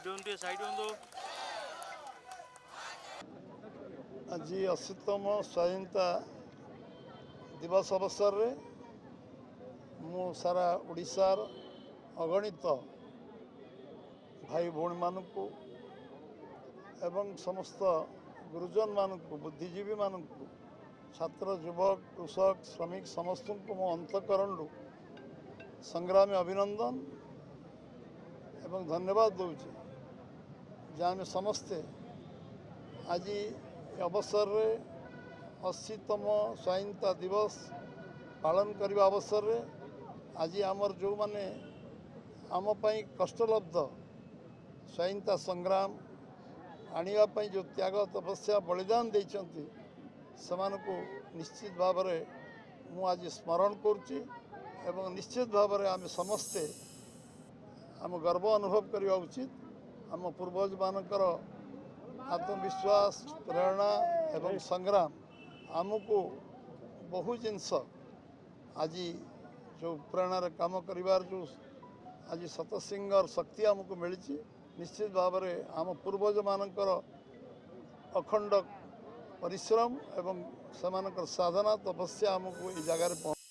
Side आज 80तम स्वाधीनता दिवस अवसर रे मु सारा ओडिशार अगणित भाई भौणी मानू एवं समस्त गुरुजन मानू बुद्धिजीवी मानू छात्र युवक कृषक श्रमिक समस्त को मो अंतकरण संग्रामी अभिनंदन एवं धन्यवाद दूचे जहाँ आम समस्ते आज अवसर रे 80तम स्वाधीनता दिवस पालन करने अवसर रे आज आमर जो माने आम पाई कष्टलब्ध स्वाधीनता संग्राम आने जो त्याग तपस्या बलिदान देइचंती को निश्चित भाव में मु आज स्मरण करुच्ची एवं निश्चित भाव में आम समस्ते आम गर्व अनुभव करवा उचित। आम पूर्वज मानकर आत्मविश्वास प्रेरणा एवं संग्राम आमको बहु जिनस आज जो प्रेरणार काम करिवार जो आज सतसिंगर शक्ति आमको मिली निश्चित भाव में आम पूर्वज मानकर अखंड परिश्रम एवं साधना तपस्या आमको ये जगार